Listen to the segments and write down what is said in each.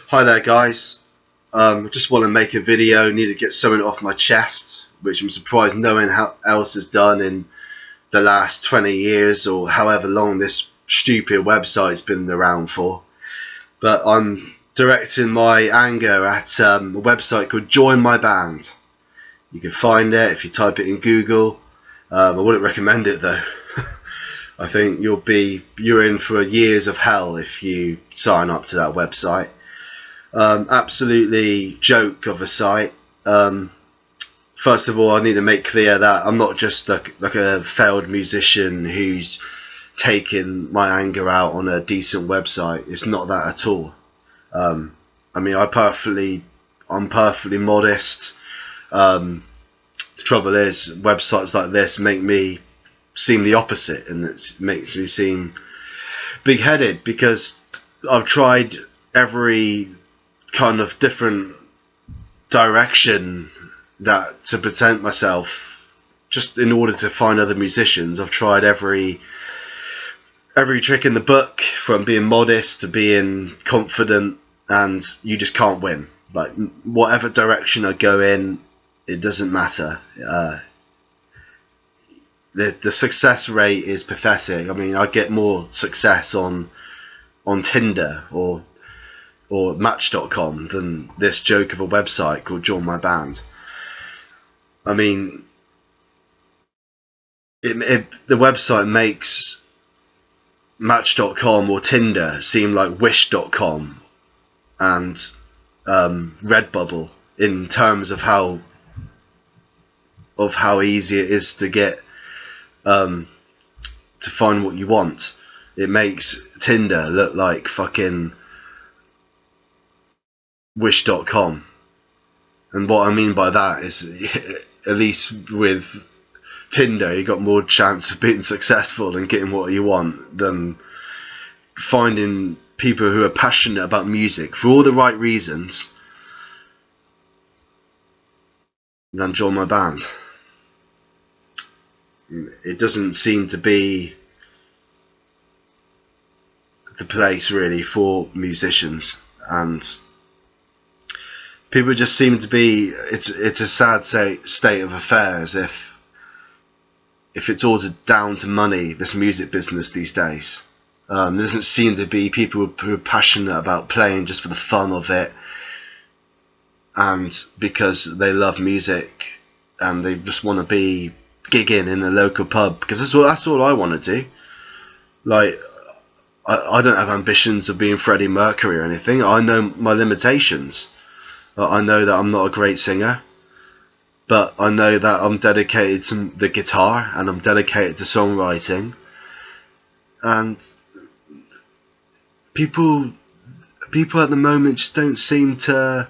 Hi there, guys. I just want to make a video. Need to get something off my chest, which I'm surprised no one else has done in the last 20 years or however long this stupid website's been around for. But I'm directing my anger at a website called Join My Band. You can find it if you type it in Google. I wouldn't recommend it though. I think you're in for years of hell if you sign up to that website. Absolutely joke of a site. First of all, I need to make clear that I'm not just like a failed musician who's taking my anger out on a decent website. It's not that at all. I mean, I'm perfectly modest. The trouble is, websites like this make me seem the opposite, and it makes me seem big-headed because I've tried every kind of different direction that to present myself just in order to find other musicians. I've tried every trick in the book, from being modest to being confident, and you just can't win. Like, whatever direction I go in, it doesn't matter. The success rate is pathetic. I mean, I get more success on Tinder or Match.com than this joke of a website called Join My Band. I mean, the website makes Match.com or Tinder seem like Wish.com and Redbubble in terms of how easy it is to get to find what you want. It makes Tinder look like fucking Wish.com. And what I mean by that is, at least with Tinder, you got more chance of being successful and getting what you want than finding people who are passionate about music for all the right reasons than Join My Band. It doesn't seem to be the place really for musicians, and people just seem to be. It's a sad state of affairs if it's all down to money. This music business these days, there doesn't seem to be people who are passionate about playing just for the fun of it, and because they love music, and they just want to be gigging in a local pub, because that's all I want to do. Like, I don't have ambitions of being Freddie Mercury or anything. I know my limitations. I know that I'm not a great singer, but I know that I'm dedicated to the guitar and I'm dedicated to songwriting. And people at the moment just don't seem to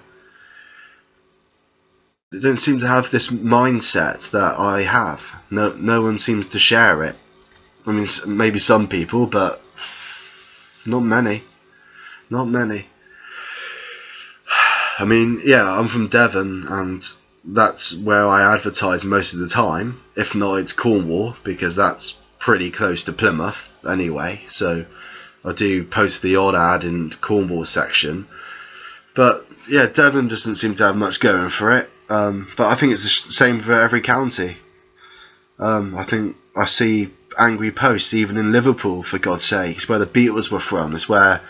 have this mindset that I have. No one seems to share it. I mean, maybe some people, but not many. Not many. I mean, yeah, I'm from Devon, and that's where I advertise most of the time. If not, it's Cornwall, because that's pretty close to Plymouth anyway. So I do post the odd ad in Cornwall section. But yeah, Devon doesn't seem to have much going for it. But I think it's the same for every county. I think I see angry posts even in Liverpool, for God's sake. It's where the Beatles were from. It's where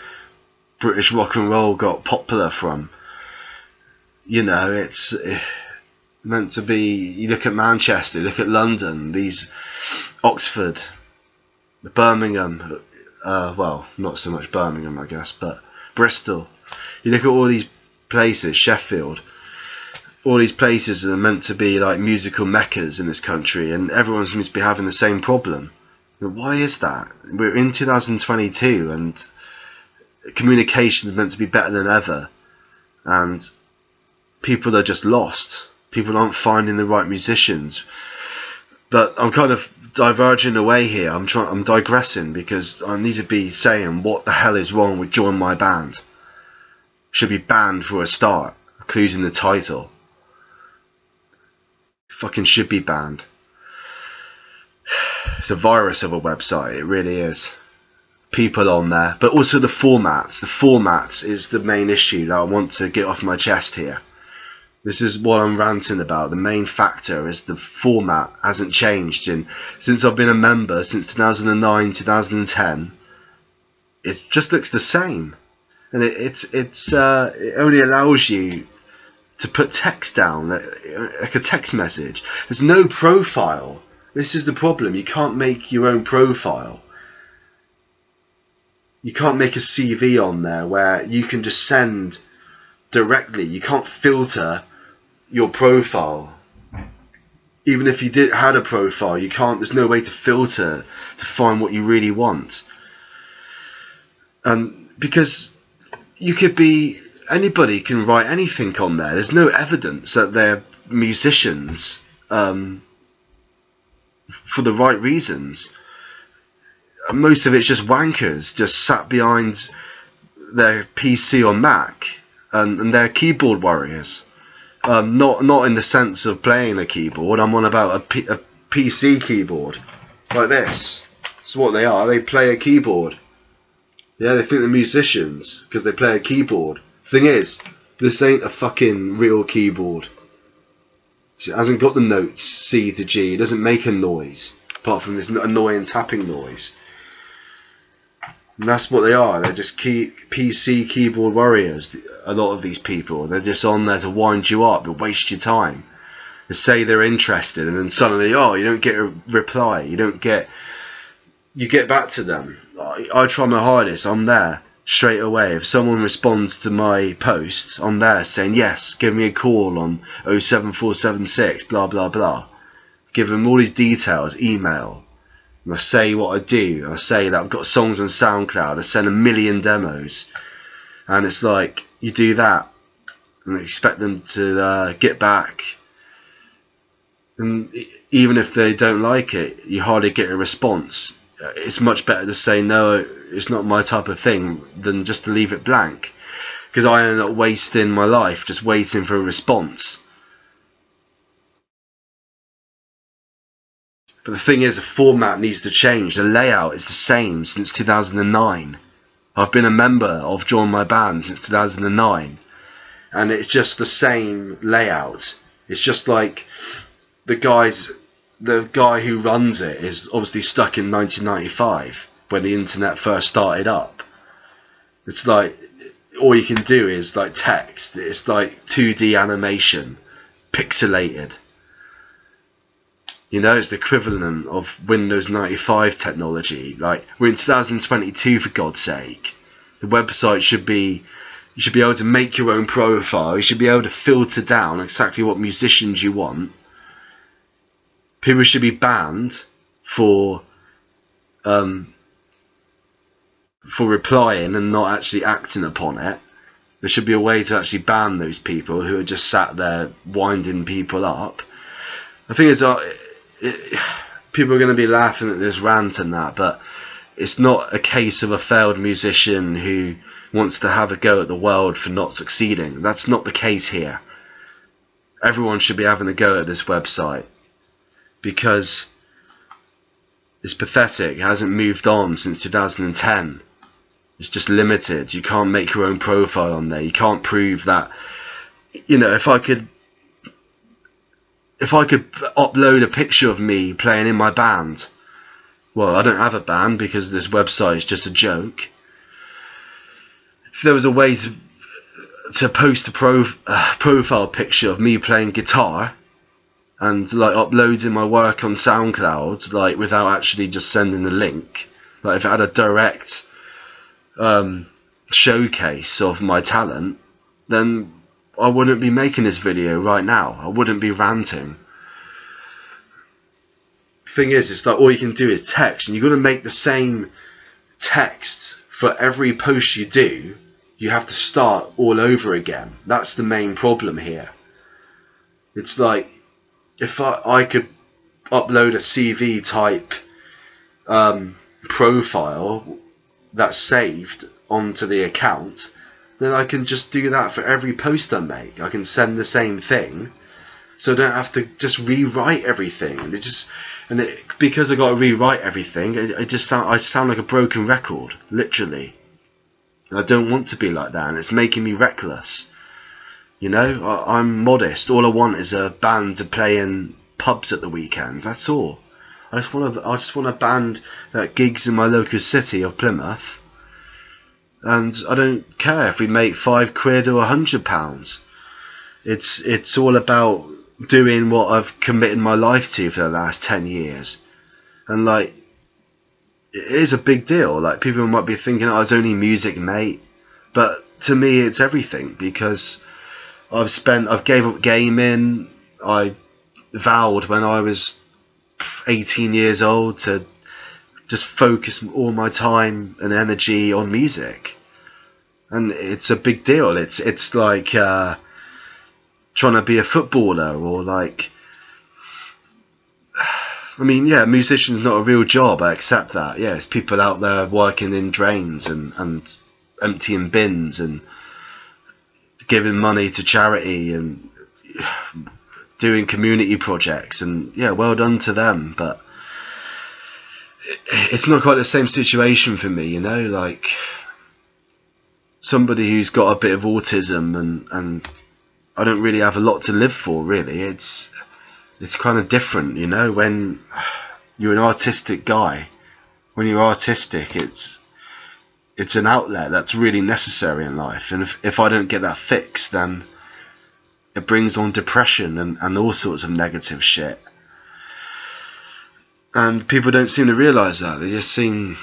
British rock and roll got popular from. You know, it's meant to be. You look at Manchester, you look at London, these Oxford, Birmingham, well, not so much Birmingham, I guess, but Bristol. You look at all these places, Sheffield, all these places are meant to be like musical meccas in this country, and everyone seems to be having the same problem. Why is that? We're in 2022, and communication is meant to be better than ever, and people are just lost. People aren't finding the right musicians. But I'm kind of diverging away here. I'm digressing, because I need to be saying what the hell is wrong with Join My Band. Should be banned for a start, including the title. Fucking should be banned. It's a virus of a website, it really is. people on there, but also the formats. The formats is the main issue that I want to get off my chest here. This is what I'm ranting about. The main factor is the format hasn't changed since I've been a member since 2009, 2010. It just looks the same, and it only allows you to put text down, like a text message. There's no profile. This is the problem. You can't make your own profile. You can't make a CV on there where you can just send directly. You can't filter your profile. Even if you had a profile, you can't. There's no way to filter to find what you really want. Because you could be, anybody can write anything on there. There's no evidence that they're musicians for the right reasons. Most of it's just wankers just sat behind their PC or Mac, and they're keyboard warriors. Not in the sense of playing a keyboard. I'm on about a PC keyboard like this. That's what they are. They play a keyboard. Yeah, they think they're musicians because they play a keyboard. Thing is, this ain't a fucking real keyboard. It hasn't got the notes C to G. It doesn't make a noise apart from this annoying tapping noise. And that's what they are. They're just PC keyboard warriors. A lot of these people, they're just on there to wind you up, to waste your time. They say they're interested, and then suddenly, you don't get a reply. You get back to them. I try my hardest. I'm there straight away. If someone responds to my post, I'm there saying, yes, give me a call on 07476, blah, blah, blah. Give them all these details, email. And I say what I do. I say that I've got songs on Soundcloud. I send 1 million demos. And it's like, you do that and expect them to get back. And even if they don't like it, you hardly get a response. It's much better to say, no, it's not my type of thing, than just to leave it blank. Because I end up wasting my life just waiting for a response. But the thing is, the format needs to change. The layout is the same since 2009. I've been a member of Join My Band since 2009. And it's just the same layout. It's just like the guy who runs it is obviously stuck in 1995 when the internet first started up. It's like all you can do is like text. It's like 2D animation, pixelated. You know, it's the equivalent of Windows 95 technology. Like, we're in 2022, for God's sake. The website should be, you should be able to make your own profile. You should be able to filter down exactly what musicians you want. People should be banned for replying and not actually acting upon it. There should be a way to actually ban those people who are just sat there winding people up. The thing is, people are going to be laughing at this rant and that, but it's not a case of a failed musician who wants to have a go at the world for not succeeding. That's not the case here. Everyone should be having a go at this website because it's pathetic. It hasn't moved on since 2010. It's just limited. You can't make your own profile on there. You can't prove that. You know, if I could upload a picture of me playing in my band, well, I don't have a band because this website is just a joke. If there was a way to post a profile picture of me playing guitar and like uploading my work on SoundCloud, like without actually just sending a link, like if I had a direct showcase of my talent, then I wouldn't be making this video right now. I wouldn't be ranting. Thing is, it's like all you can do is text, and you've got to make the same text for every post you do. You have to start all over again. That's the main problem here. It's like if I could upload a CV type profile that's saved onto the account, then I can just do that for every post I make. I can send the same thing, so I don't have to just rewrite everything. And because I got to rewrite everything, I sound like a broken record, literally. And I don't want to be like that, and it's making me reckless. You know, I'm modest. All I want is a band to play in pubs at the weekend. That's all. I just want a band that gigs in my local city of Plymouth, and I don't care if we make £5 or £100. It's all about doing what I've committed my life to for the last 10 years, and like, it is a big deal. Like, people might be thinking, oh, it's only music, mate, but to me it's everything, because I've gave up gaming. I vowed when I was 18 years old to just focus all my time and energy on music, and it's a big deal. It's like trying to be a footballer, or like, I mean, yeah, musician's not a real job, I accept that. Yeah, it's people out there working in drains and emptying bins and giving money to charity and doing community projects, and yeah, well done to them. But it's not quite the same situation for me, you know, like somebody who's got a bit of autism, and I don't really have a lot to live for, really. It's kind of different, you know, when you're an artistic guy. When you're artistic, it's an outlet that's really necessary in life, and if I don't get that fixed, then it brings on depression and all sorts of negative shit. And people don't seem to realise that. They just seem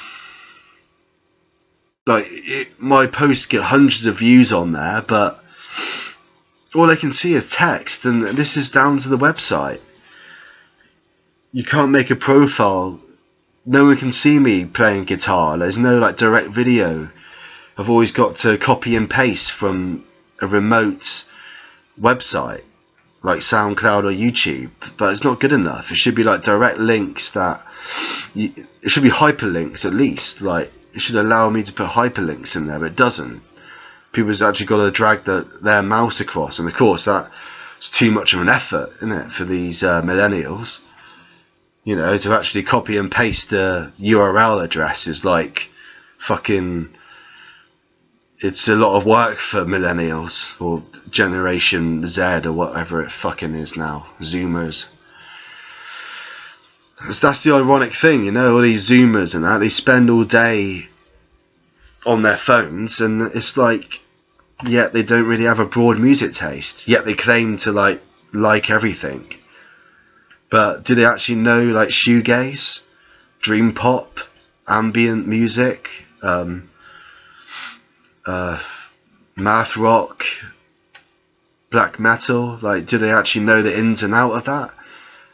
like my posts get hundreds of views on there, but all they can see is text, and this is down to the website. You can't make a profile. No one can see me playing guitar. There's no like direct video. I've always got to copy and paste from a remote website like Soundcloud or YouTube, but it's not good enough. It should be like direct links it should be hyperlinks at least. Like, it should allow me to put hyperlinks in there, but it doesn't. People's actually got to drag their mouse across, and of course that's too much of an effort, isn't it, for these millennials? You know, to actually copy and paste a URL address is like fucking, it's a lot of work for millennials, or Generation Z, or whatever it fucking is now, Zoomers. That's the ironic thing, you know, all these Zoomers and that, they spend all day on their phones, and it's like, yet they don't really have a broad music taste, yet they claim to like everything. But do they actually know like shoegaze, dream pop, ambient music, math rock, black metal? Like, do they actually know the ins and out of that?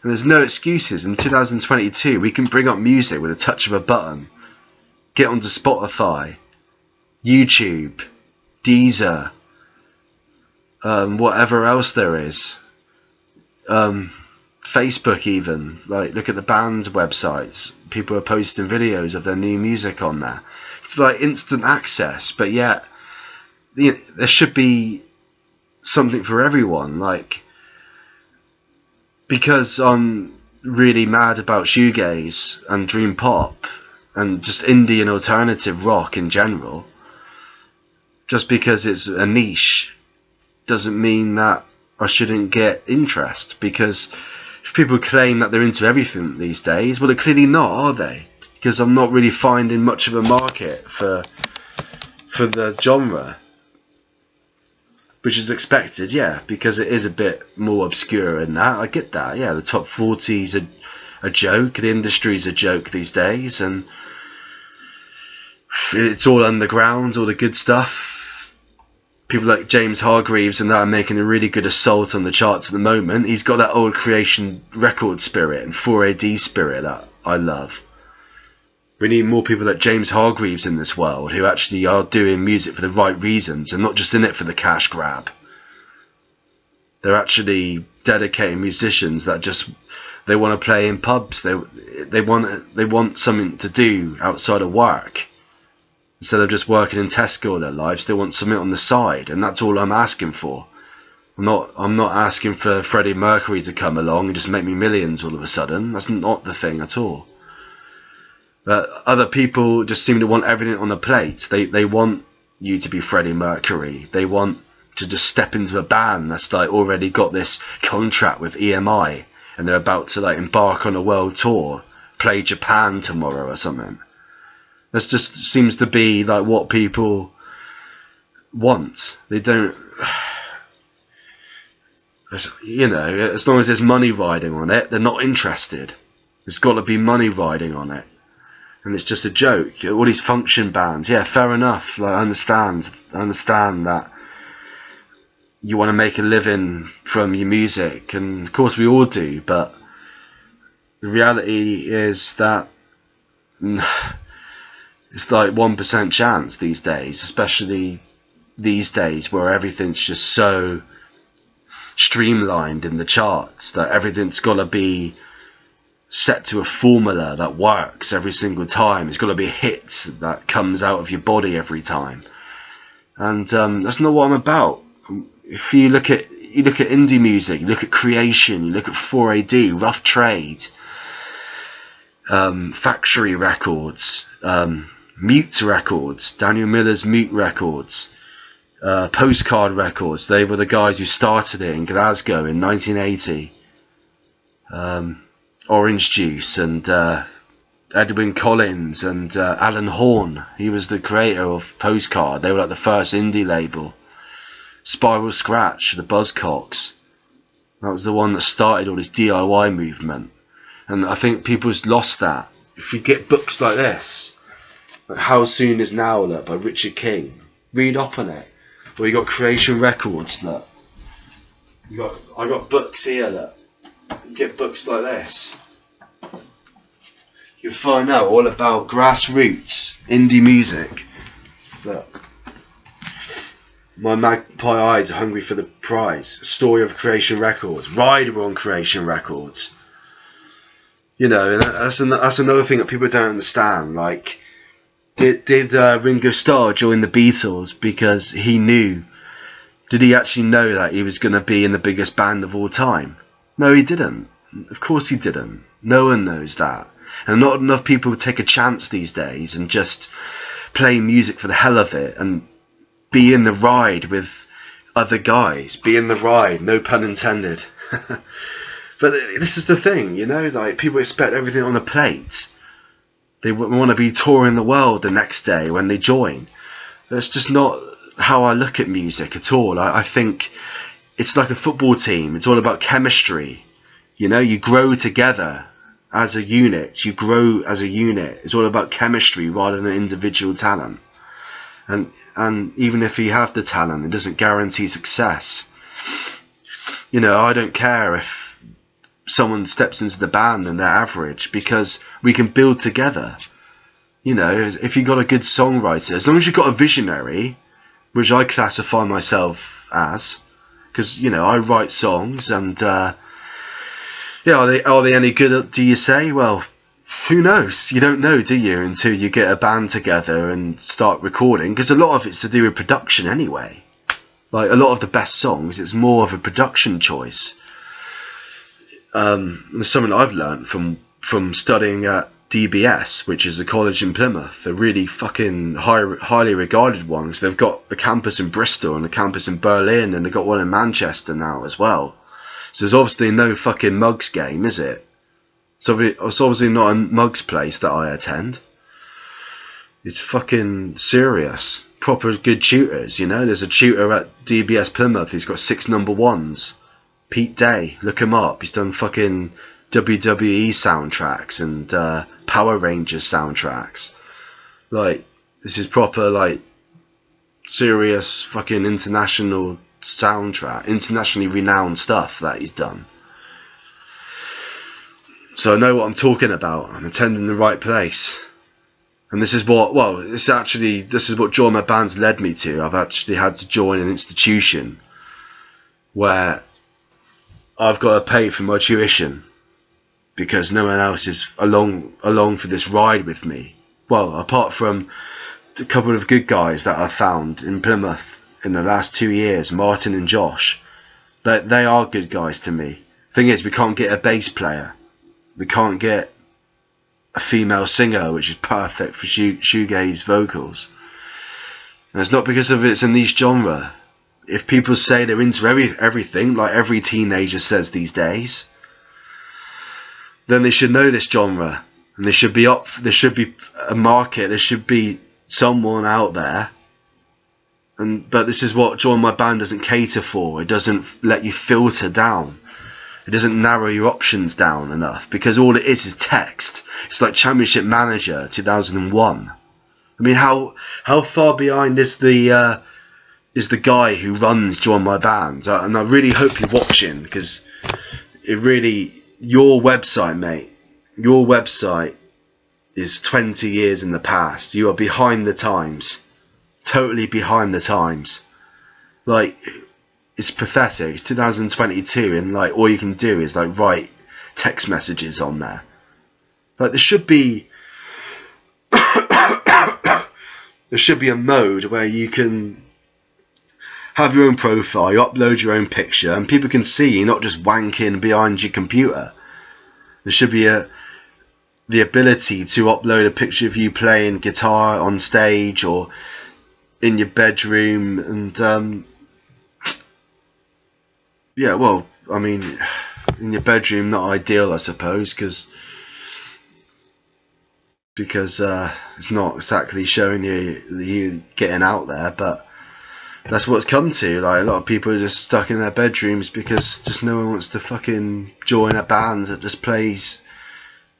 And there's no excuses. In 2022, we can bring up music with a touch of a button. Get onto Spotify, YouTube, Deezer, whatever else there is. Facebook even. Like, look at the band websites. People are posting videos of their new music on there. It's like instant access, but yet there should be something for everyone. Like, because I'm really mad about shoegaze and dream pop and just indie and alternative rock in general, just because it's a niche doesn't mean that I shouldn't get interest. Because if people claim that they're into everything these days, well, they're clearly not, are they? Because I'm not really finding much of a market for the genre, which is expected, yeah, because it is a bit more obscure in that. I get that, yeah. The top 40's a joke, the industry's a joke these days, and it's all underground, all the good stuff. People like James Hargreaves and that are making a really good assault on the charts at the moment. He's got that old creation record spirit and 4AD spirit that I love. We need more people like James Hargreaves in this world, who actually are doing music for the right reasons and not just in it for the cash grab. They're actually dedicated musicians that just, they want to play in pubs. They want something to do outside of work. Instead of just working in Tesco all their lives, they want something on the side, and that's all I'm asking for. I'm not asking for Freddie Mercury to come along and just make me millions all of a sudden. That's not the thing at all. But other people just seem to want everything on a plate. They want you to be Freddie Mercury. They want to just step into a band that's like already got this contract with EMI, and they're about to like embark on a world tour, play Japan tomorrow or something. That just seems to be like what people want. They don't, you know, as long as there's money riding on it, they're not interested. There's got to be money riding on it. And it's just a joke. All these function bands, yeah, fair enough. Like, I understand that you want to make a living from your music, and of course we all do. But the reality is that it's like 1% chance these days, especially these days where everything's just so streamlined in the charts that everything's got to be set to a formula that works every single time. It's got to be a hit that comes out of your body every time, and that's not what I'm about. If you look at indie music, you look at Creation, you look at 4AD, Rough Trade, Factory Records, Mute Records, Daniel Miller's Mute Records, Postcard Records. They were the guys who started it in Glasgow in 1980. Orange Juice and Edwyn Collins and Alan Horn. He was the creator of Postcard. They were like the first indie label. Spiral Scratch, the Buzzcocks. That was the one that started all this DIY movement. And I think people's lost that. If you get books like this, like How Soon Is Now, look, by Richard King, read up on it. Or you got Creation Records, look. I got books here, look. You get books like this. You can find out all about grassroots indie music. Look. My Magpie Eyes Are Hungry for the Prize. Story of Creation Records. Rider on Creation Records. You know, and that's another thing that people don't understand. Like, did Ringo Starr join the Beatles because he knew? Did he actually know that he was going to be in the biggest band of all time? No, he didn't. Of course he didn't. No one knows that. And not enough people take a chance these days and just play music for the hell of it and be in the ride with other guys. Be in the ride, no pun intended. But this is the thing, you know, like people expect everything on a plate. They want to be touring the world the next day when they join. That's just not how I look at music at all. I think it's like a football team. It's all about chemistry. You know, you grow together as a unit. You grow as a unit. It's all about chemistry rather than individual talent. And even if you have the talent, it doesn't guarantee success. You know, I don't care if someone steps into the band and they're average, because we can build together. You know, if you've got a good songwriter, as long as you've got a visionary, which I classify myself as, because, you know, I write songs and yeah, are they any good, do you say? Well, who knows? You don't know, do you, until you get a band together and start recording, because a lot of it's to do with production anyway. Like, a lot of the best songs, it's more of a production choice. There's something I've learned from studying at DBS, which is a college in Plymouth, a really fucking highly regarded one, because they've got the campus in Bristol and the campus in Berlin, and they've got one in Manchester now as well. So there's obviously no fucking mugs game, is it? So it's obviously not a mugs place that I attend. It's fucking serious. Proper good tutors, you know. There's a tutor at DBS Plymouth who's got 6 number 1s. Pete Day, look him up. He's done fucking WWE soundtracks and Power Rangers soundtracks. Like, this is proper, like, serious fucking international soundtrack, internationally renowned stuff that he's done. So I know what I'm talking about. I'm attending the right place. And this is what, well, this is what joining my band's led me to. I've actually had to join an institution where I've got to pay for my tuition because no one else is along for this ride with me. Well, apart from a couple of good guys that I've found in Plymouth in the last 2 years, Martin and Josh. They are good guys to me. Thing is, we can't get a bass player. We can't get a female singer, which is perfect for shoegaze vocals. And it's not because of it's a niche genre. If people say they're into everything, like every teenager says these days, then they should know this genre, and there should be a market. There should be someone out there. But this is what Join My Band doesn't cater for. It doesn't let you filter down. It doesn't narrow your options down enough, because all it is text. It's like Championship Manager 2001. I mean, how far behind is the guy who runs Join My Band? And I really hope you're watching, because it really, your website, mate, your website is 20 years in the past. You are behind the times, totally behind the times. Like, it's pathetic. It's 2022, and like all you can do is like write text messages on there. Like, there should be a mode where you can have your own profile, you upload your own picture, and people can see you're not just wanking behind your computer. There should be the ability to upload a picture of you playing guitar on stage or in your bedroom, and yeah, well, I mean, in your bedroom, not ideal, I suppose, because it's not exactly showing you getting out there, but that's what it's come to. Like, a lot of people are just stuck in their bedrooms because just no one wants to fucking join a band that just plays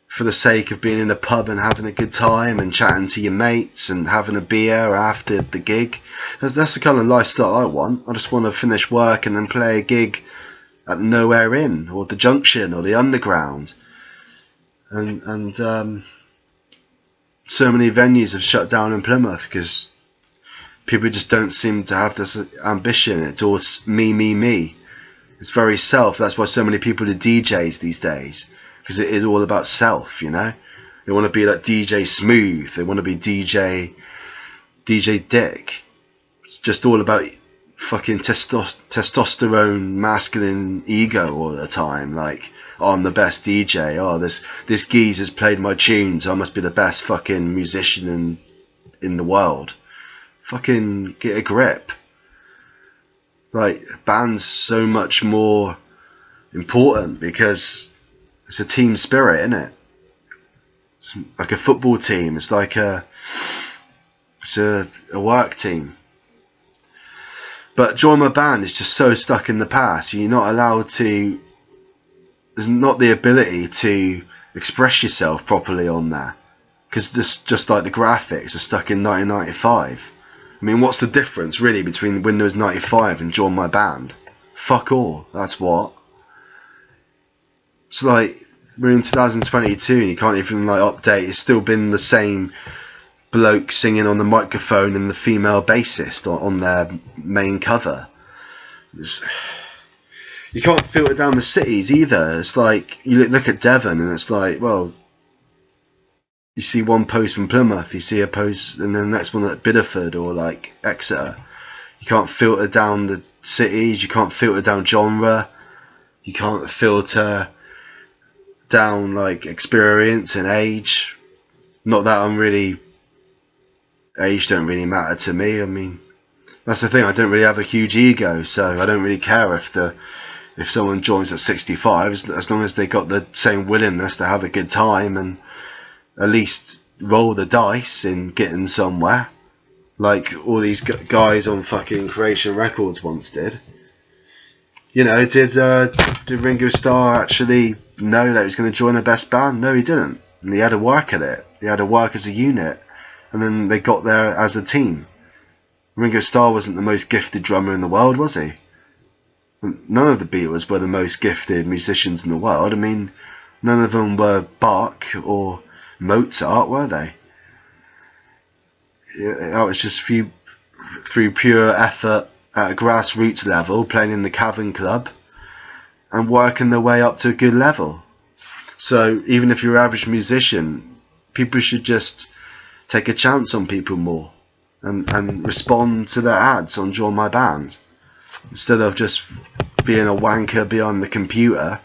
for the sake of being in a pub and having a good time and chatting to your mates and having a beer after the gig. That's the kind of lifestyle I want. I just want to finish work and then play a gig at Nowhere Inn or the Junction or the Underground. And so many venues have shut down in Plymouth because people just don't seem to have this ambition. It's all me. It's very self. That's why so many people are DJs these days, because it is all about self, you know. They want to be like DJ Smooth. They want to be DJ Dick. It's just all about fucking testosterone, masculine ego all the time. Like, oh, I'm the best DJ. Oh, this geezer's played my tunes. I must be the best fucking musician in the world. Fucking get a grip. Like, band's so much more important because it's a team spirit, isn't it? It's like a football team. It's like a work team. But Join My Band is just so stuck in the past. You're not allowed to. There's not the ability to express yourself properly on there, because just like the graphics are stuck in 1995. I mean, what's the difference really between Windows 95 and Join My Band? Fuck all. That's what. It's like we're in 2022 and you can't even like update. It's still been the same bloke singing on the microphone and the female bassist on their main cover. You can't filter down the cities either. It's like you look at Devon and it's like, well, you see one post from Plymouth, you see a post, and then the next one at Bideford or like Exeter. You can't filter down the cities. You can't filter down genre. You can't filter down like experience and age. Not that I'm really, age don't really matter to me. I mean, that's the thing. I don't really have a huge ego, so I don't really care if someone joins at 65, as long as they got the same willingness to have a good time and at least roll the dice in getting somewhere, like all these guys on fucking Creation Records once did. You know, did Ringo Starr actually know that he was going to join the best band? No, he didn't. And he had to work at it. He had to work as a unit. And then they got there as a team. Ringo Starr wasn't the most gifted drummer in the world, was he? None of the Beatles were the most gifted musicians in the world. I mean, none of them were Bach or Mozart, were they? That was just through pure effort at a grassroots level, playing in the Cavern Club and working their way up to a good level. So even if you're an average musician, people should just take a chance on people more and respond to their ads on Join My Band instead of just being a wanker behind the computer,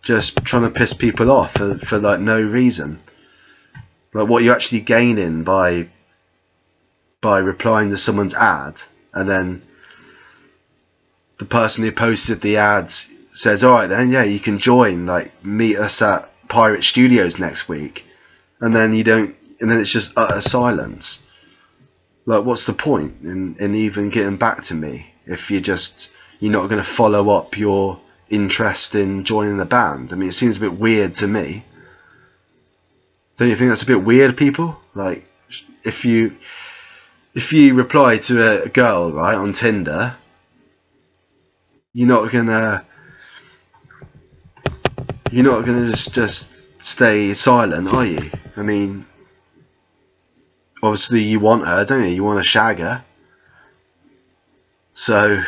just trying to piss people off for like no reason. Like, what you're actually gaining by replying to someone's ad, and then the person who posted the ad says, alright then, yeah, you can join, like, meet us at Pirate Studios next week, and then you don't, and then it's just utter silence. Like, what's the point in even getting back to me if you're not going to follow up your interest in joining the band? I mean, it seems a bit weird to me. Don't you think that's a bit weird, people? Like, if you reply to a girl, right, on Tinder, you're not gonna just stay silent, are you? I mean, obviously you want her, don't you? You want to shag her. So,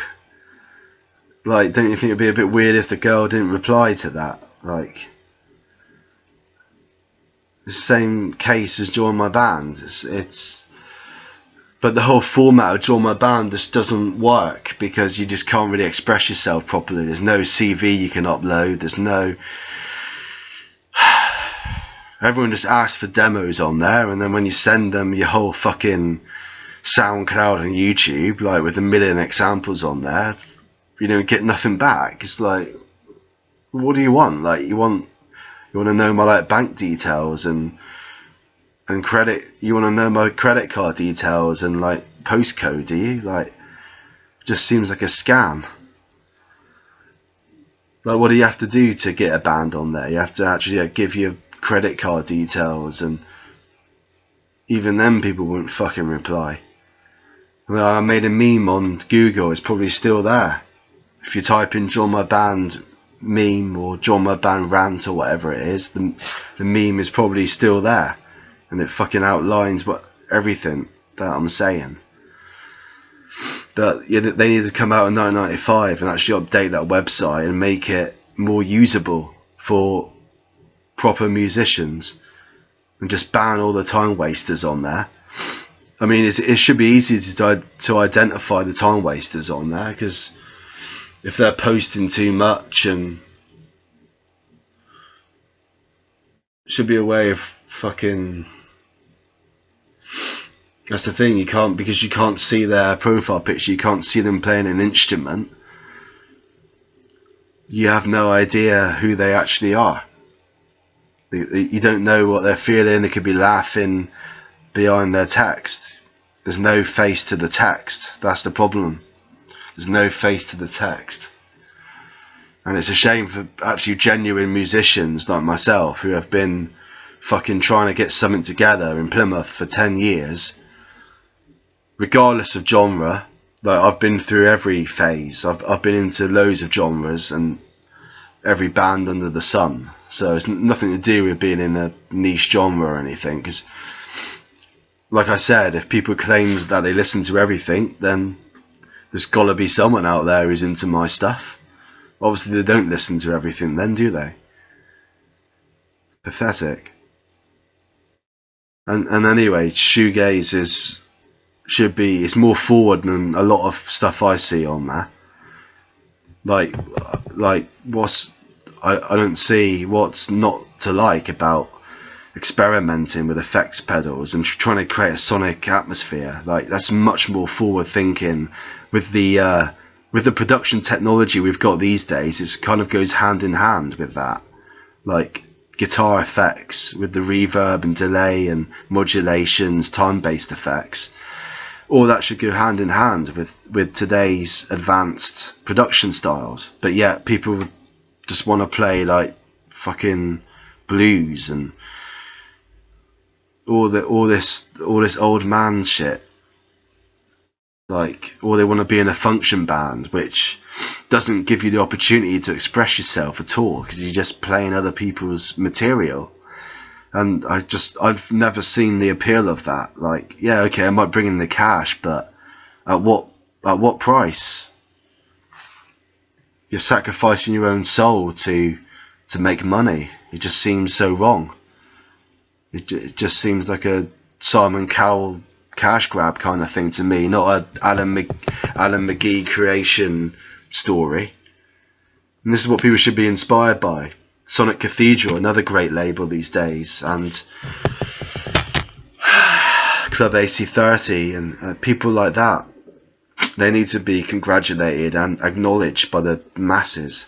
like, don't you think it'd be a bit weird if the girl didn't reply to that? Like, it's the same case as Join My Band. But the whole format of Join My Band just doesn't work because you just can't really express yourself properly. There's no CV you can upload. There's no... Everyone just asks for demos on there, and then when you send them your whole fucking Soundcloud and YouTube, like with a million examples on there, you don't get nothing back. It's like, what do you want? Like, you want to know my like bank details and credit. You want to know my credit card details and like postcode, do you? Like, it just seems like a scam. Like, what do you have to do to get a band on there? You have to actually give your credit card details, and even then people wouldn't fucking reply. I mean, I made a meme on Google. It's probably still there. If you type in Join My Band meme or Join My Band Rant or whatever it is, the meme is probably still there, and it fucking outlines everything that I'm saying. But yeah, they need to come out in 1995 and actually update that website and make it more usable for proper musicians, and just ban all the time wasters on there. I mean, it should be easy to identify the time wasters on there, because if they're posting too much, and should be a way of fucking... That's the thing, because you can't see their profile picture, you can't see them playing an instrument, you have no idea who they actually are. You don't know what they're feeling. They could be laughing behind their text. There's no face to the text. That's the problem. There's no face to the text. And it's a shame for actually genuine musicians like myself, who have been fucking trying to get something together in Plymouth for 10 years, regardless of genre. Like, I've been through every phase. I've been into loads of genres and every band under the sun. So it's nothing to do with being in a niche genre or anything, because like I said, if people claim that they listen to everything, then there's got to be someone out there who's into my stuff. Obviously they don't listen to everything then, do they? Pathetic. And anyway, shoegaze it's more forward than a lot of stuff I see on there. Like I don't see what's not to like about experimenting with effects pedals and trying to create a sonic atmosphere. Like, that's much more forward thinking. With the production technology we've got these days, it kind of goes hand in hand with that. Like, guitar effects with the reverb and delay and modulations, time-based effects, all that should go hand in hand with today's advanced production styles. But yet people just want to play like fucking blues and all this old man shit. Like, or they want to be in a function band, which doesn't give you the opportunity to express yourself at all, because you're just playing other people's material. And I've never seen the appeal of that. Like, yeah, okay, I might bring in the cash, but at what price? You're sacrificing your own soul to make money. It just seems so wrong. It just seems like a Simon Cowell cash grab kind of thing to me, not a Alan McGee creation story. And this is what people should be inspired by. Sonic Cathedral, another great label these days, and Club AC30, and people like that. They need to be congratulated and acknowledged by the masses.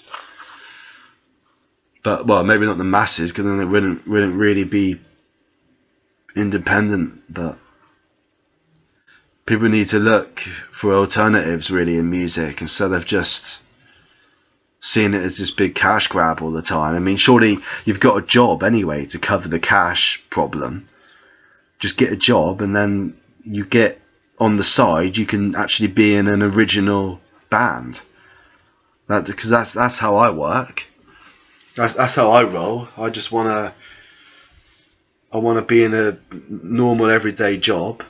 But, well, maybe not the masses, because then it wouldn't really be independent, but people need to look for alternatives really in music instead of just seeing it as this big cash grab all the time. I mean, surely you've got a job anyway to cover the cash problem. Just get a job, and then you get on the side, you can actually be in an original band. Because that's how I work. That's how I roll. I just wanna be in a normal everyday job,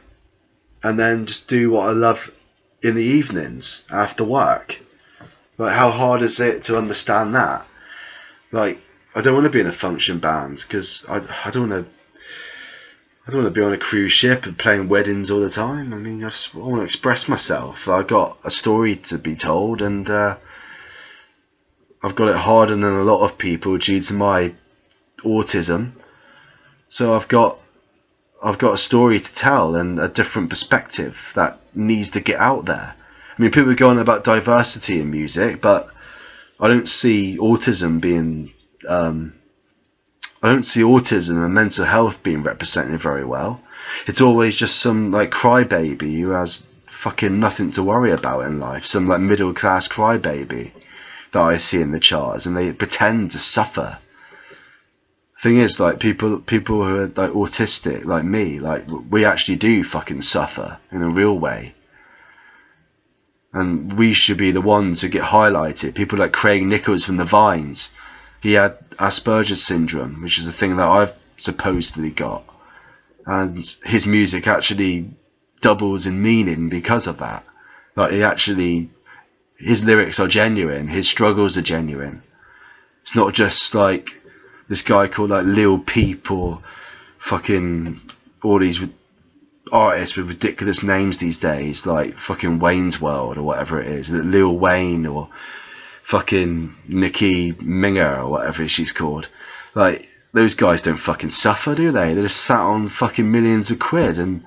and then just do what I love in the evenings after work. Like, how hard is it to understand that? Like, I don't want to be in a function band because I don't want to be on a cruise ship and playing weddings all the time. I mean, I want to express myself. I've got a story to be told, and I've got it harder than a lot of people due to my autism. So I've got a story to tell and a different perspective that needs to get out there. I mean, people are going about diversity in music, but I don't see autism and mental health being represented very well. It's always just some like crybaby who has fucking nothing to worry about in life, some like middle class crybaby that I see in the charts, and they pretend to suffer. Thing is, like, people who are like autistic, like me, like, we actually do fucking suffer in a real way. And we should be the ones who get highlighted. People like Craig Nichols from the Vines. He had Asperger's syndrome, which is a thing that I've supposedly got. And his music actually doubles in meaning because of that. Like, his lyrics are genuine. His struggles are genuine. It's not just like this guy called like Lil Peep or fucking all these artists with ridiculous names these days, like fucking Wayne's World or whatever it is, Lil Wayne or fucking Nicki Minaj or whatever she's called. Like, those guys don't fucking suffer, do they? They just sat on fucking millions of quid, and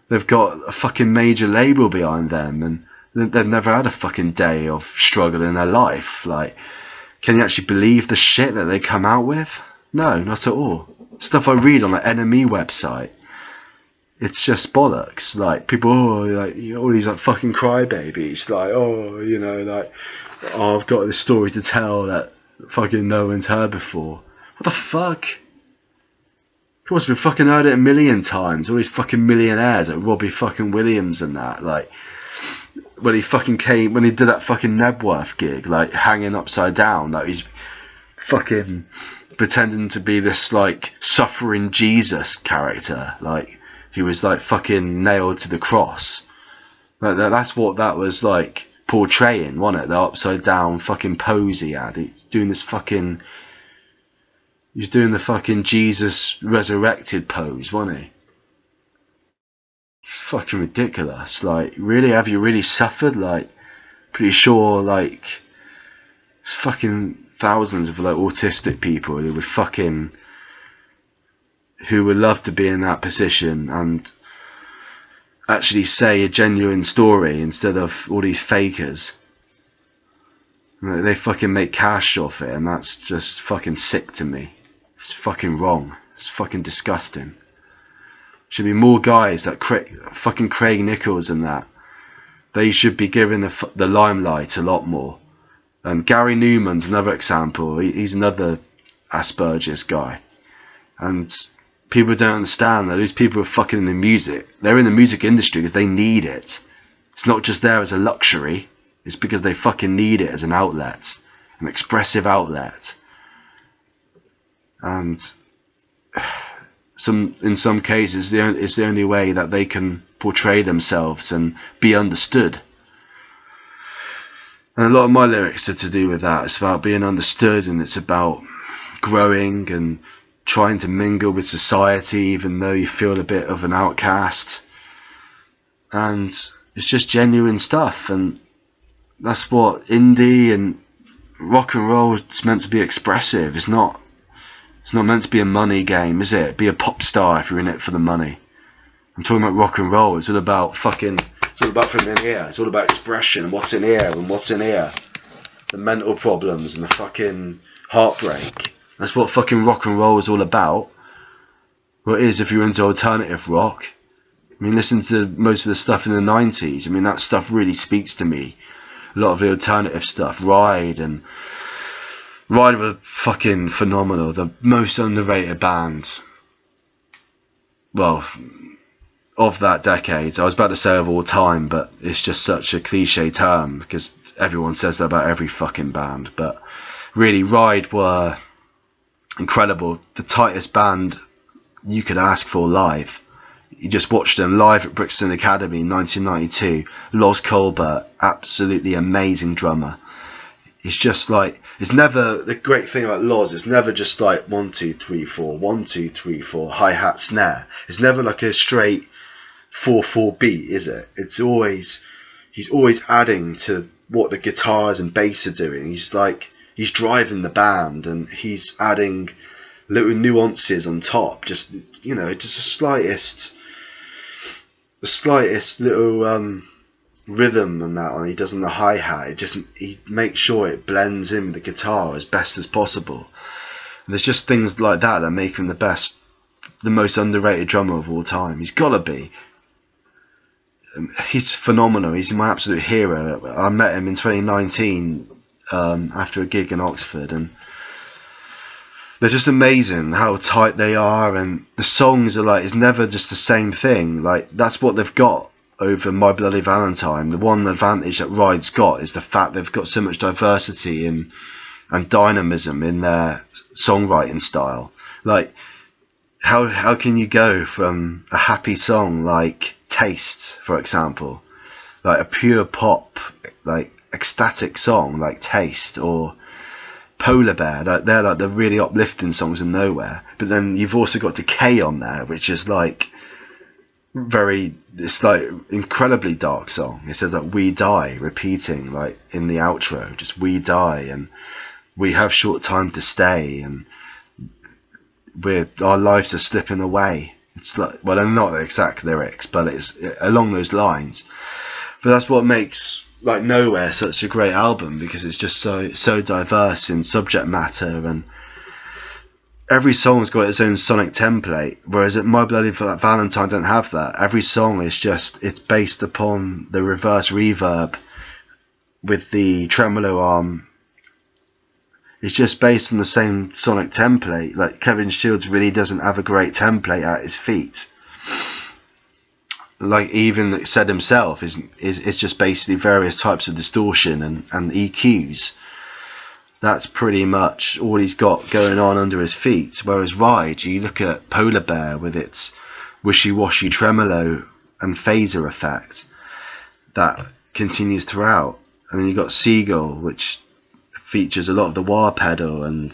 they've got a fucking major label behind them, and they've never had a fucking day of struggle in their life. Like, can you actually believe the shit that they come out with? No, not at all. Stuff I read on the NME website, it's just bollocks. Like, people, like, all these like fucking crybabies, like, like, I've got this story to tell that fucking no one's heard before. What the fuck? Of course, we've fucking heard it a million times. All these fucking millionaires, like Robbie fucking Williams and that, like, when he did that fucking Nebworth gig, like, hanging upside down, like, he's fucking pretending to be this, like, suffering Jesus character, like, he was, like, fucking nailed to the cross. Like, that's what that was, like, portraying, wasn't it? The upside down fucking pose he had. He's doing the fucking Jesus resurrected pose, wasn't he? It's fucking ridiculous. Like, really, have you really suffered? Like, pretty sure, like, fucking thousands of like autistic people who would love to be in that position and actually say a genuine story instead of all these fakers. They fucking make cash off it, and that's just fucking sick to me. It's fucking wrong. It's fucking disgusting. Should be more guys like fucking Craig Nichols and that. They should be given the limelight a lot more. Gary Newman's another example. He's another Asperger's guy. And people don't understand that these people are fucking in the music. They're in the music industry because they need it. It's not just there as a luxury. It's because they fucking need it as an outlet. An expressive outlet. And in some cases, it's the only way that they can portray themselves and be understood. And a lot of my lyrics are to do with that. It's about being understood, and it's about growing and trying to mingle with society even though you feel a bit of an outcast. And it's just genuine stuff, and That's what indie and rock and roll is meant to be expressive. It's not meant to be a money game, is it? Be a pop star if you're in it for the money. I'm talking about rock and roll. It's all about fucking. It's all about from in here. It's all about expression. What's in here and what's in here. The mental problems and the fucking heartbreak. That's what fucking rock and roll is all about. Well, it is if you're into alternative rock. I mean, listen to most of the stuff in the 90s. I mean, that stuff really speaks to me. A lot of the alternative stuff. Ride were fucking phenomenal. The most underrated band. Well, of that decade. I was about to say of all time, but it's just such a cliche term because everyone says that about every fucking band. But really, Ride were incredible. The tightest band you could ask for live. You just watched them live at Brixton Academy in 1992. Loz Colbert, absolutely amazing drummer. It's just like, it's never, the great thing about Loz, it's never just like 1 2 3 4 1 2 3 4 hi-hat snare. It's never like a straight 4/4 beat, is it? It's always, he's always adding to what the guitars and bass are doing. He's driving the band and he's adding little nuances on top. Just, you know, just the slightest little rhythm and that one he does on the hi-hat. He makes sure it blends in with the guitar as best as possible. And there's just things like that make him the most underrated drummer of all time. He's gotta be. He's phenomenal. He's my absolute hero. I met him in 2019 after a gig in Oxford, and they're just amazing how tight they are, and the songs are like, it's never just the same thing. Like, that's what they've got over My Bloody Valentine. The one advantage that Ride's got is the fact they've got so much diversity and dynamism in their songwriting style. Like, how can you go from a happy song like Taste, for example, like a pure pop, like ecstatic song like Taste, or Polar Bear, they're like the really uplifting songs of Nowhere, but then you've also got Decay on there, which is like it's like incredibly dark song. It says like we die, repeating like in the outro, just we die and we have short time to stay, and our lives are slipping away. It's like, well, they're not the exact lyrics, but it's along those lines. But that's what makes like Nowhere such a great album, because it's just so diverse in subject matter, and every song's got its own sonic template, whereas at My Bloody Valentine don't have that. Every song is it's based upon the reverse reverb with the tremolo arm. It's just based on the same sonic template. Like, Kevin Shields really doesn't have a great template at his feet. Like, even said himself, is just basically various types of distortion and EQs. That's pretty much all he's got going on under his feet. Whereas Ride, you look at Polar Bear with its wishy-washy tremolo and phaser effect that continues throughout. And then you've got Seagull, which features a lot of the wah pedal and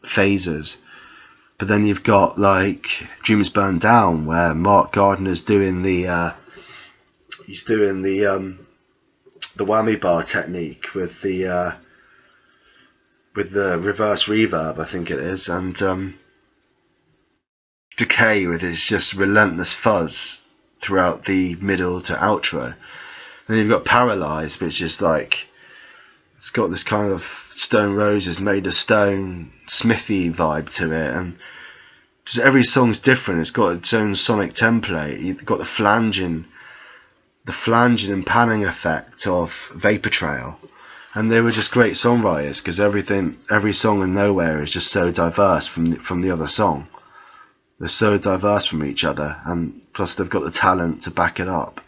phasers. But then you've got like Dreams Burn Down, where Mark Gardner's doing the whammy bar technique with the reverse reverb, I think it is, and Decay with its just relentless fuzz throughout the middle to outro. Then you've got Paralyzed, which is like, it's got this kind of Stone Roses made of stone Smithy vibe to it, and just every song's different. It's got its own sonic template. You've got the flanging and panning effect of Vapor Trail, and they were just great songwriters, because every song in Nowhere is just so diverse from the other song. They're so diverse from each other, and plus they've got the talent to back it up.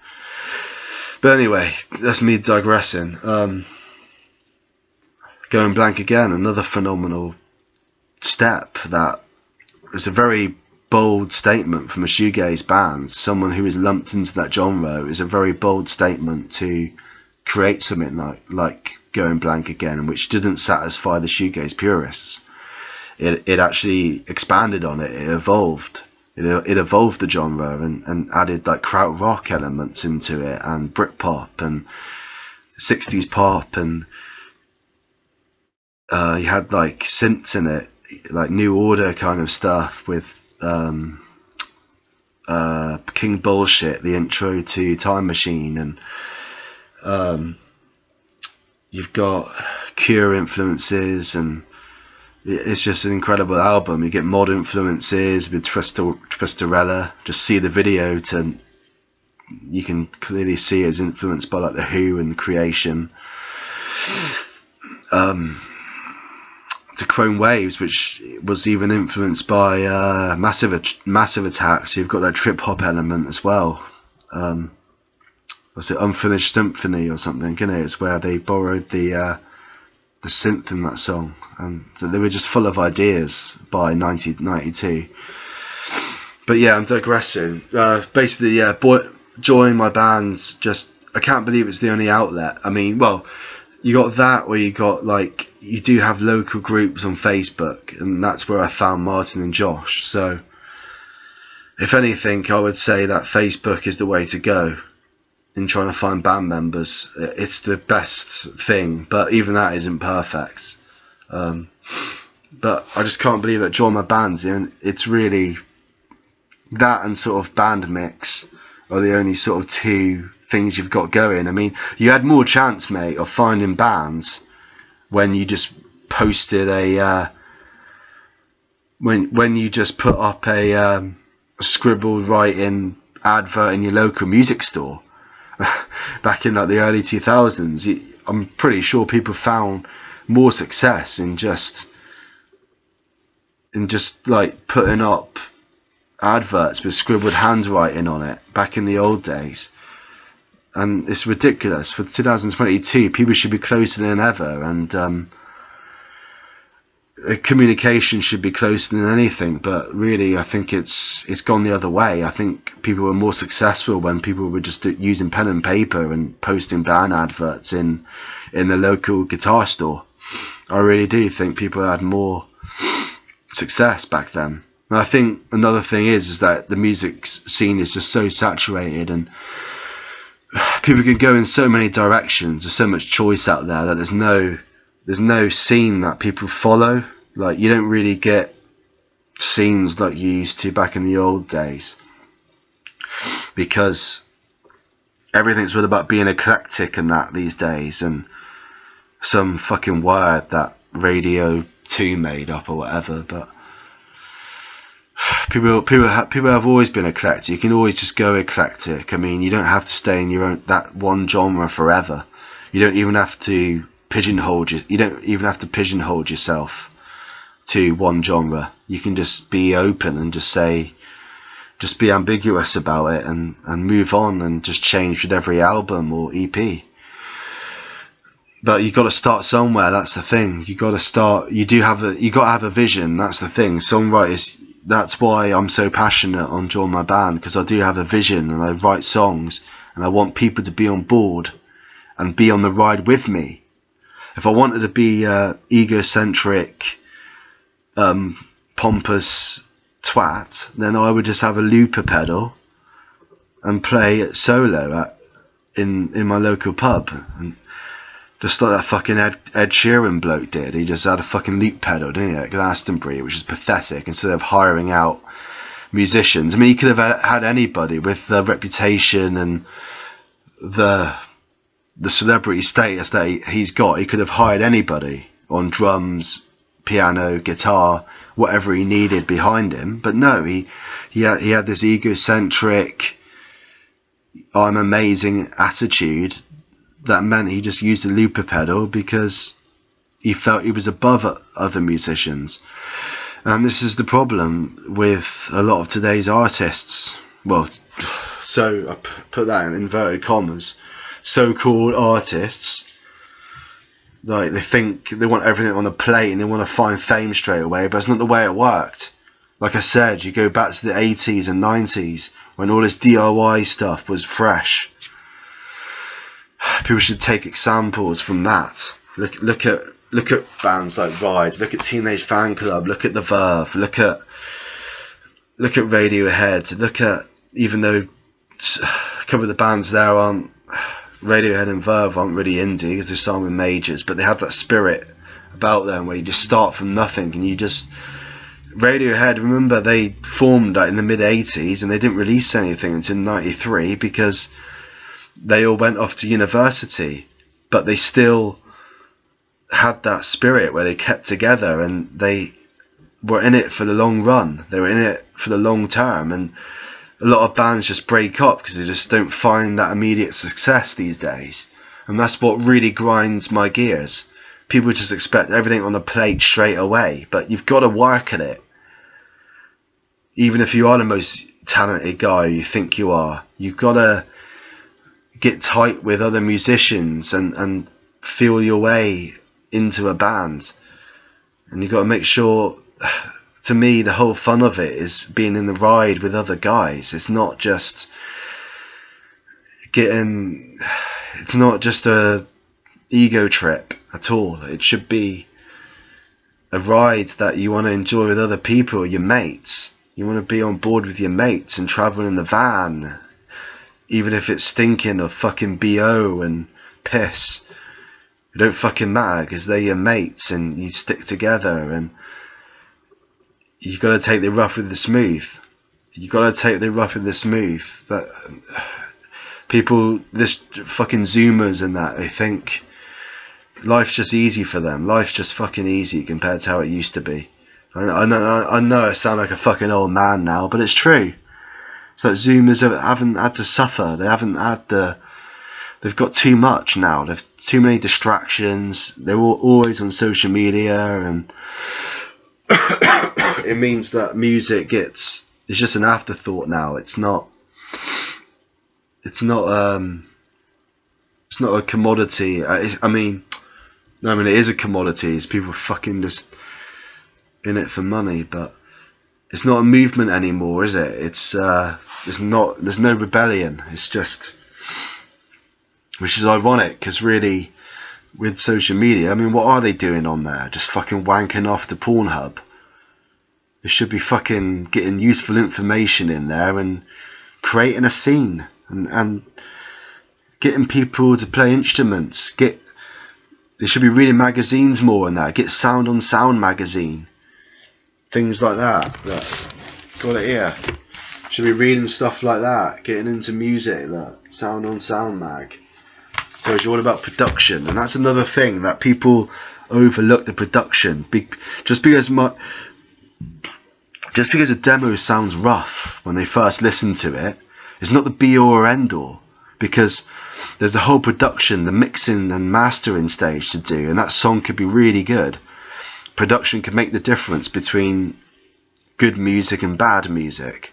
But anyway, that's me digressing. Going Blank Again, another phenomenal step that was a very bold statement from a shoegaze band. Someone who is lumped into that genre, is a very bold statement to create something like Going Blank Again, which didn't satisfy the shoegaze purists. It actually expanded on it. It evolved. It evolved the genre and added like krautrock elements into it and Britpop, and 60s pop, and you had like synths in it, like New Order kind of stuff with King Bullshit, the intro to Time Machine, and you've got Cure influences, and it's just an incredible album. You get mod influences with Twistorella. Just see the video you can clearly see it's influenced by like The Who and Creation. To Chrome Waves, which was even influenced by Massive Attack. So you've got that trip hop element as well. Was it Unfinished Symphony or something? You know, it's where they borrowed the synth in that song, and so they were just full of ideas by 1992. But yeah, I'm digressing. Basically, yeah, join my band. Just, I can't believe it's the only outlet. I mean, well, you got that, or you got like, you do have local groups on Facebook, and that's where I found Martin and Josh. So if anything, I would say that Facebook is the way to go in trying to find band members. It's the best thing, but even that isn't perfect. But I just can't believe that Join My Band's, it's really that and sort of Band Mix are the only sort of two things you've got going. I mean, you had more chance, mate, of finding bands when you just posted when you just put up a scribbled writing advert in your local music store back in like the early 2000s. I'm pretty sure people found more success in just like putting up adverts with scribbled handwriting on it back in the old days. And it's ridiculous. For 2022, people should be closer than ever, and communication should be closer than anything. But really, I think it's gone the other way. I think people were more successful when people were just using pen and paper and posting band adverts in the local guitar store. I really do think people had more success back then. And I think another thing is that the music scene is just so saturated, and people can go in so many directions. There's so much choice out there that there's no scene that people follow. Like, you don't really get scenes like you used to back in the old days, because everything's all about being eclectic and that these days, and some fucking word that Radio 2 made up or whatever. But people have always been eclectic. You can always just go eclectic. I mean, you don't have to stay in your own that one genre forever. You don't even have to pigeonhole yourself to one genre. You can just be open and just be ambiguous about it, and move on, and just change with every album or EP. But you got to start somewhere. That's the thing. You got to start. You got to have a vision. That's the thing. Songwriters. That's why I'm so passionate on Join My Band, because I do have a vision, and I write songs, and I want people to be on board and be on the ride with me. If I wanted to be egocentric, pompous twat, then I would just have a looper pedal and play it solo in my local pub, and just like that fucking Ed Sheeran bloke did. He just had a fucking loop pedal, didn't he, at Glastonbury, which is pathetic, instead of hiring out musicians. I mean, he could have had anybody with the reputation and the celebrity status that he's got. He could have hired anybody on drums, piano, guitar, whatever he needed behind him. But no, he had this egocentric, I'm amazing attitude that meant he just used a looper pedal because he felt he was above other musicians. And this is the problem with a lot of today's artists. Well, so I put that in inverted commas. So-called artists, like, they think they want everything on a plate and they want to find fame straight away, but it's not the way it worked. Like I said, you go back to the 80s and 90s when all this DIY stuff was fresh. People should take examples from that. Look at bands like Ride, look at Teenage Fan Club, look at The Verve, look at Radiohead, look at, even though a couple of the bands there aren't Radiohead and Verve aren't really indie because they're signed with majors, but they have that spirit about them where you just start from nothing and you just... Radiohead, remember, they formed in the mid-80s and they didn't release anything until 93 because they all went off to university, but they still had that spirit where they kept together and they were in it for the long run. They were in it for the long term, and a lot of bands just break up because they just don't find that immediate success these days, and that's what really grinds my gears. People just expect everything on the plate straight away, but you've got to work at it. Even if you are the most talented guy you think you are, you've got to get tight with other musicians and feel your way into a band, and you've got to make sure... To me, the whole fun of it is being in the ride with other guys. It's not just it's not just a ego trip at all. It should be a ride that you want to enjoy with other people, your mates. You want to be on board with your mates and travel in the van, even if it's stinking of fucking BO and piss. It don't fucking matter because they're your mates and you stick together, and you've got to take the rough with the smooth. You've got to take the rough with the smooth. But people, this fucking Zoomers and that, they think life's just easy for them. Life's just fucking easy compared to how it used to be. I know I sound like a fucking old man now, but it's true. It's like Zoomers haven't had to suffer. They haven't had they've got too much now. They've too many distractions. They're always on social media, and it means that music it's just an afterthought now. It's not a commodity. I mean it is a commodity. It's people fucking just in it for money, but it's not a movement anymore, is it? It's there's no rebellion. It's just, which is ironic because really with social media, I mean, what are they doing on there? Just fucking wanking off to Pornhub. They should be fucking getting useful information in there and creating a scene and getting people to play instruments. They should be reading magazines more and that. Get Sound on Sound magazine. Things like that. Got it here. Should be reading stuff like that. Getting into music. That Sound on Sound mag. Tells you all about production, and that's another thing that people overlook, the production. Just because a demo sounds rough when they first listen to it, it's not the be all or end all, because there's a whole production, the mixing and mastering stage to do, and that song could be really good. Production can make the difference between good music and bad music.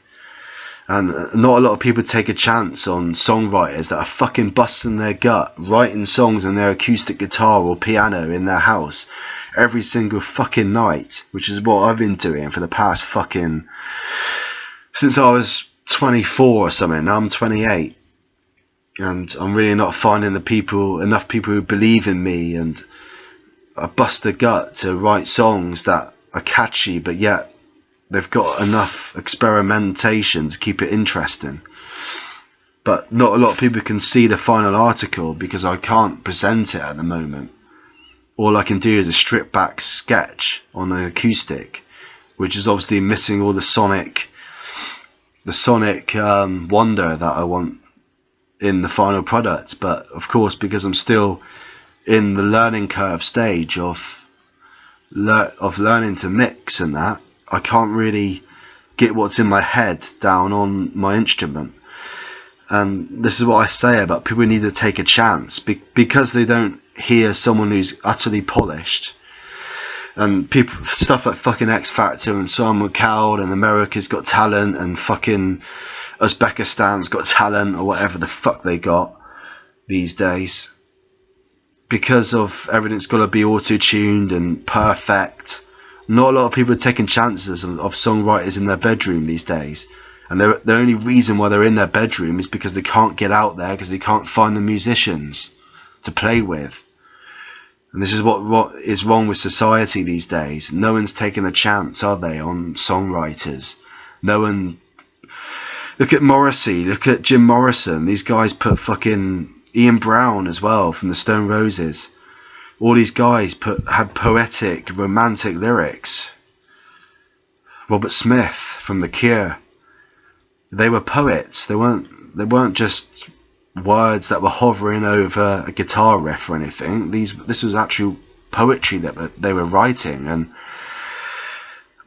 And not a lot of people take a chance on songwriters that are fucking busting their gut, writing songs on their acoustic guitar or piano in their house every single fucking night, which is what I've been doing for the past fucking... since I was 24 or something. Now I'm 28. And I'm really not finding enough people who believe in me, and I bust a gut to write songs that are catchy, but yet they've got enough experimentation to keep it interesting. But not a lot of people can see the final article because I can't present it at the moment. All I can do is a stripped back sketch on an acoustic, which is obviously missing all the sonic wonder that I want in the final product. But of course, because I'm still in the learning curve stage of learning to mix and that, I can't really get what's in my head down on my instrument. And this is what I say about people need to take a chance, because they don't hear someone who's utterly polished. And people, stuff like fucking X Factor and Simon Cowell and America's Got Talent and fucking Uzbekistan's Got Talent or whatever the fuck they got these days. Because of everything's got to be auto-tuned and perfect. Not a lot of people are taking chances of songwriters in their bedroom these days. And the only reason why they're in their bedroom is because they can't get out there, because they can't find the musicians to play with. And this is what is wrong with society these days. No one's taking a chance, are they, on songwriters? No one... Look at Morrissey, look at Jim Morrison. These guys put fucking Ian Brown as well from the Stone Roses. All these guys had poetic, romantic lyrics. Robert Smith from The Cure. They were poets. They weren't just words that were hovering over a guitar riff or anything. This was actual poetry that they were writing, and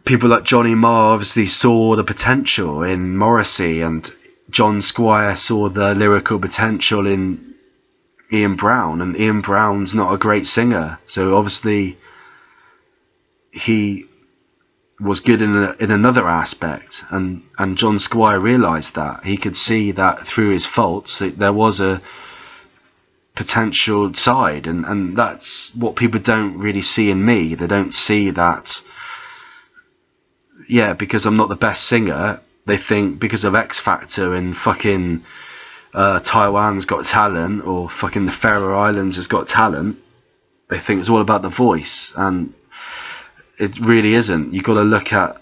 people like Johnny Marr obviously saw the potential in Morrissey, and John Squire saw the lyrical potential in Ian Brown, and Ian Brown's not a great singer, so obviously he was good in another aspect, and John Squire realised that. He could see that through his faults that there was a potential side, and that's what people don't really see in me. They don't see that, yeah, because I'm not the best singer, they think because of X Factor and fucking Taiwan's Got Talent, or fucking the Faroe Islands has got talent, they think it's all about the voice, and it really isn't. You've got to look at,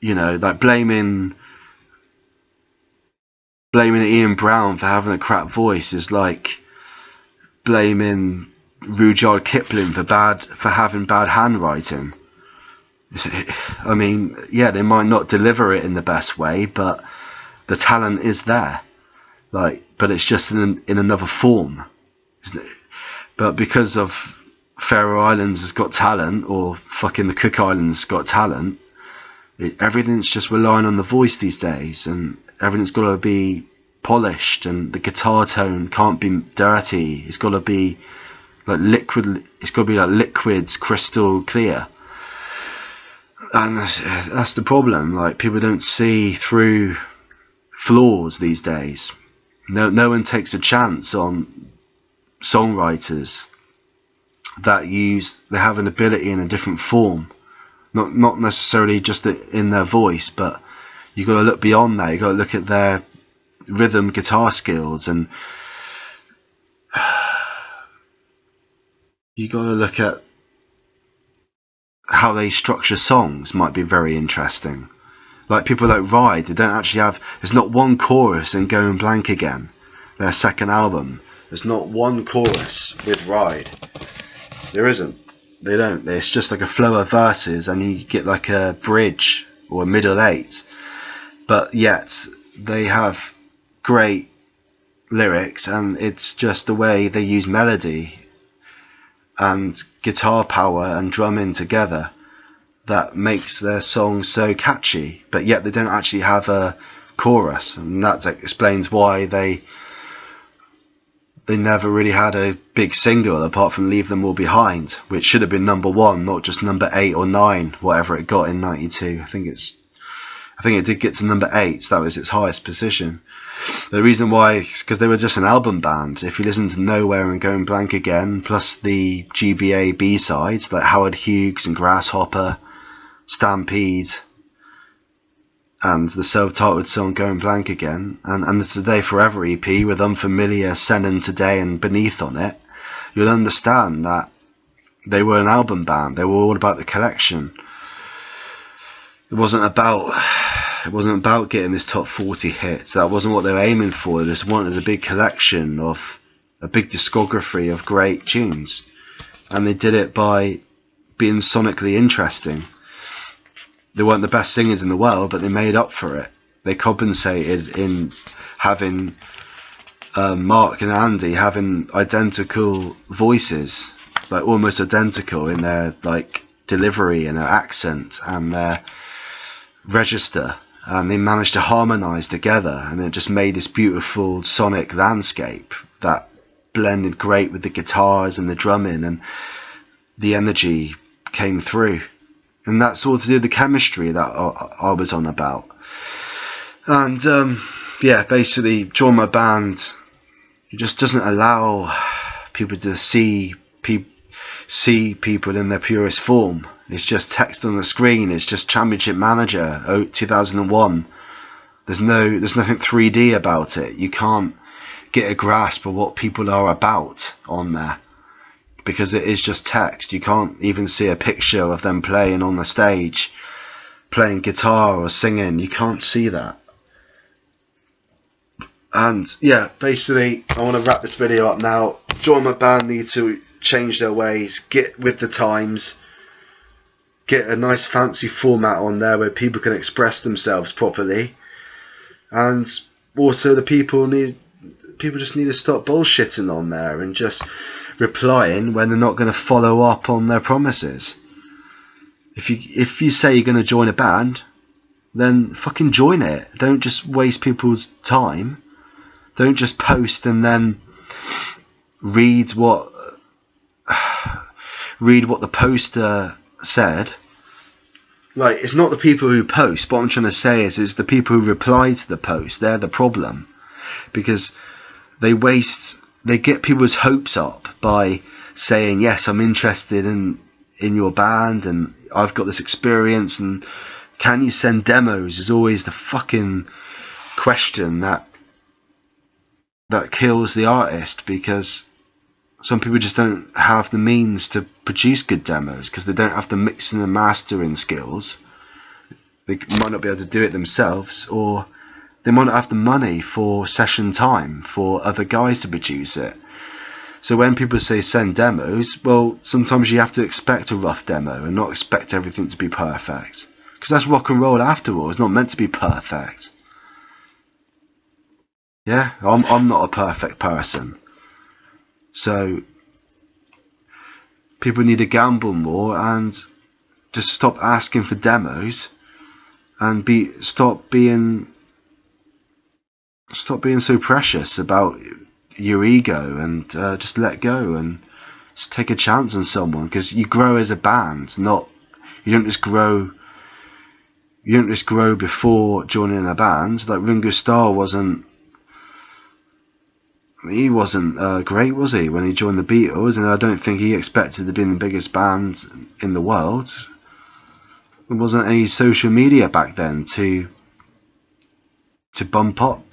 like blaming Ian Brown for having a crap voice is like blaming Rudyard Kipling for having bad handwriting. I mean, yeah, they might not deliver it in the best way, but the talent is there. But it's just in another form. But because of Faroe Islands has got talent, or fucking the Cook Islands got talent, everything's just relying on the voice these days, and everything's got to be polished, and the guitar tone can't be dirty. It's got to be like liquid. It's got to be like liquids, crystal clear. And that's the problem. Like, people don't see through flaws these days. No one takes a chance on songwriters that they have an ability in a different form, not necessarily just in their voice, but you've got to look beyond that. You've got to look at their rhythm guitar skills, and you got to look at how they structure songs. Might be very interesting. Like people like Ride, they don't actually have. There's not one chorus in Going Blank Again, their second album. There's not one chorus with Ride. There isn't. They don't. It's just like a flow of verses, and you get like a bridge or a middle eight. But yet they have great lyrics, and it's just the way they use melody and guitar power and drumming together that makes their songs so catchy. But yet they don't actually have a chorus, and that explains why they never really had a big single apart from Leave Them All Behind, which should have been number 1, not just number 8 or 9, whatever it got in '92. I think it did get to number 8, so that was its highest position. The reason why is because they were just an album band. If you listen to Nowhere and Going Blank Again, plus the GBA B-sides like Howard Hughes and Grasshopper, Stampede, and the self-titled song Going Blank Again, and the Today Forever EP with Unfamiliar, Sennin Today and Beneath on it, you'll understand that they were an album band. They were all about the collection. It wasn't about getting this top 40 hits. That wasn't what they were aiming for. They just wanted a big collection of a big discography of great tunes, and they did it by being sonically interesting. They weren't the best singers in the world, but they made up for it. They compensated in having Mark and Andy having identical voices, like almost identical in their like delivery and their accent and their register, and they managed to harmonise together, and it just made this beautiful sonic landscape that blended great with the guitars and the drumming, and the energy came through. And that's all to do with the chemistry that I was on about. And basically Join My Band, it just doesn't allow people to see people in their purest form. It's just text on the screen. It's just Championship Manager 2001. There's nothing 3D about it. You can't get a grasp of what people are about on there, because it is just text. You can't even see a picture of them playing on the stage, playing guitar or singing. You can't see that. And yeah, basically, I want to wrap this video up now. Join My Band need to change their ways, get with the times, get a nice fancy format on there where people can express themselves properly, and also the people just need to stop bullshitting on there and just replying when they're not going to follow up on their promises. If you say you're going to join a band, then fucking join it. Don't just waste people's time. Don't just post and then read what the poster said. Like, it's not the people who post. What I'm trying to say is it's the people who reply to the post. They're the problem, because they get people's hopes up by saying, yes, I'm interested in your band and I've got this experience, and can you send demos is always the fucking question that kills the artist, because some people just don't have the means to produce good demos because they don't have the mixing and mastering skills. They might not be able to do it themselves, or they might not have the money for session time for other guys to produce it. So when people say send demos, well, sometimes you have to expect a rough demo and not expect everything to be perfect, because that's rock and roll after all. It's not meant to be perfect. Yeah, I'm not a perfect person. So people need to gamble more and just stop asking for demos and stop being so precious about your ego, and just let go and just take a chance on someone, because you grow as a band. You don't just grow before joining a band. Like Ringo Starr wasn't great, was he, when he joined the Beatles? And I don't think he expected to be in the biggest band in the world. There wasn't any social media back then to bump up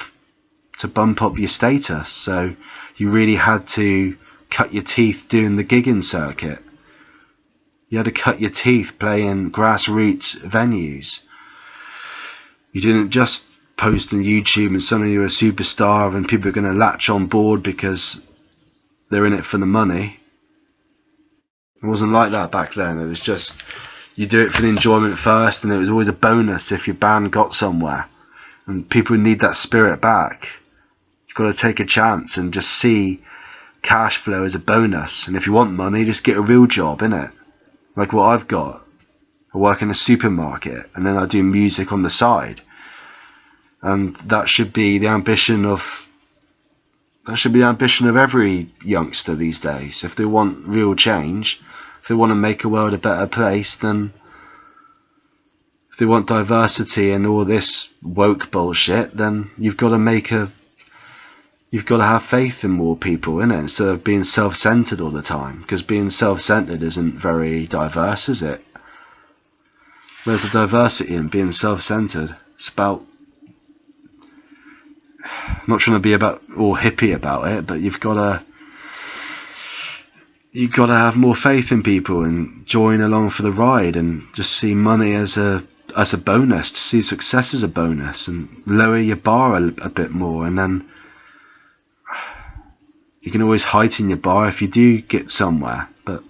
your status, so you really had to cut your teeth doing the gigging circuit. You had to cut your teeth playing grassroots venues. You didn't just post on YouTube and suddenly you're a superstar and people are going to latch on board because they're in it for the money. It wasn't like that back then. It was just, you do it for the enjoyment first, and it was always a bonus if your band got somewhere. And people need that spirit back. You've got to take a chance and just see cash flow as a bonus. And if you want money, just get a real job, innit? Like what I've got. I work in a supermarket and then I do music on the side. And that should be the ambition of every youngster these days. If they want real change, if they want to make a world a better place, then if they want diversity and all this woke bullshit, then you've got to have faith in more people, innit? Instead of being self-centered all the time, because being self-centered isn't very diverse, is it? There's a diversity in being self-centered. It's about, I'm not trying to be all hippie about it, but you've got to have more faith in people and join along for the ride, and just see money as a bonus, to see success as a bonus, and lower your bar a bit more, and then you can always heighten your bar if you do get somewhere. But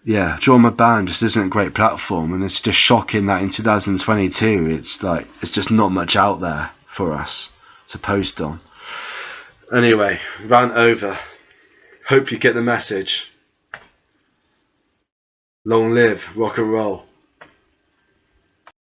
yeah, Join My Band just isn't a great platform, and it's just shocking that in 2022 it's just not much out there for us to post on. Anyway, rant over. Hope you get the message. Long live rock and roll.